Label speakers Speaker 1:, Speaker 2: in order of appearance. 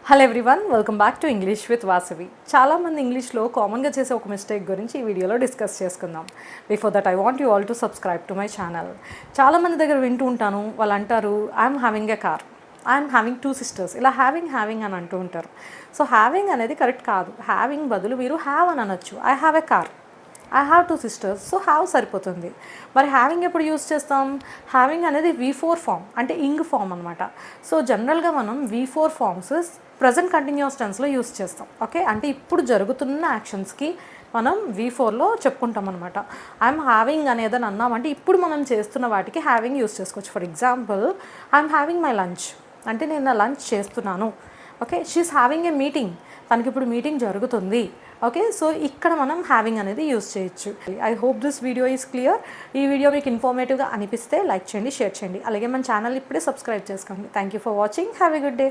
Speaker 1: Hello everyone, welcome back to English with Vasavi. చాలామంది ఇంగ్లీష్లో కామన్గా చేసే ఒక మిస్టేక్ గురించి ఈ వీడియోలో డిస్కస్ చేసుకుందాం. Before that I want you all to subscribe to my channel. చాలామంది దగ్గర వింటూ ఉంటాను, వాళ్ళు అంటారు I'm having a car, I'm having 2 sisters, ఇలా హ్యావింగ్ అని అంటూ ఉంటారు. సో హ్యావింగ్ అనేది కరెక్ట్ కాదు. హ్యావింగ్ బదులు మీరు హ్యావ్ అని అనొచ్చు. I have a car, I have 2 sisters, so have సరిపోతుంది. మరి హ్యావింగ్ ఎప్పుడు యూస్ చేస్తాం? హ్యావింగ్ అనేది V4 ఫామ్, అంటే ఇంగ్ ఫామ్ అనమాట. సో జనరల్గా మనం V4 ఫామ్స్ ప్రజెంట్ కంటిన్యూస్ టెన్స్లో యూస్ చేస్తాం. ఓకే, అంటే ఇప్పుడు జరుగుతున్న యాక్షన్స్కి మనం V4లో చెప్పుకుంటాం అనమాట. ఐఎమ్ హ్యావింగ్ అనేదని అన్నామంటే ఇప్పుడు మనం చేస్తున్న వాటికి హ్యావింగ్ యూస్ చేసుకోవచ్చు. For example, I'm having my lunch అంటే నేను నా లంచ్ చేస్తున్నాను. Okay, she's having a meeting, తనకి ఇప్పుడు మీటింగ్ జరుగుతుంది. ఓకే, సో ఇక్కడ మనం హ్యావింగ్ అనేది యూస్ చేయొచ్చు. I hope this video is clear. ఈ వీడియో మీకు ఇన్ఫర్మేటివ్గా అనిపిస్తే లైక్ చేయండి, షేర్ చేయండి. అలాగే మన ఛానల్ ఇప్పుడే సబ్స్క్రైబ్ చేసుకోండి. Thank you for watching. Have a good day.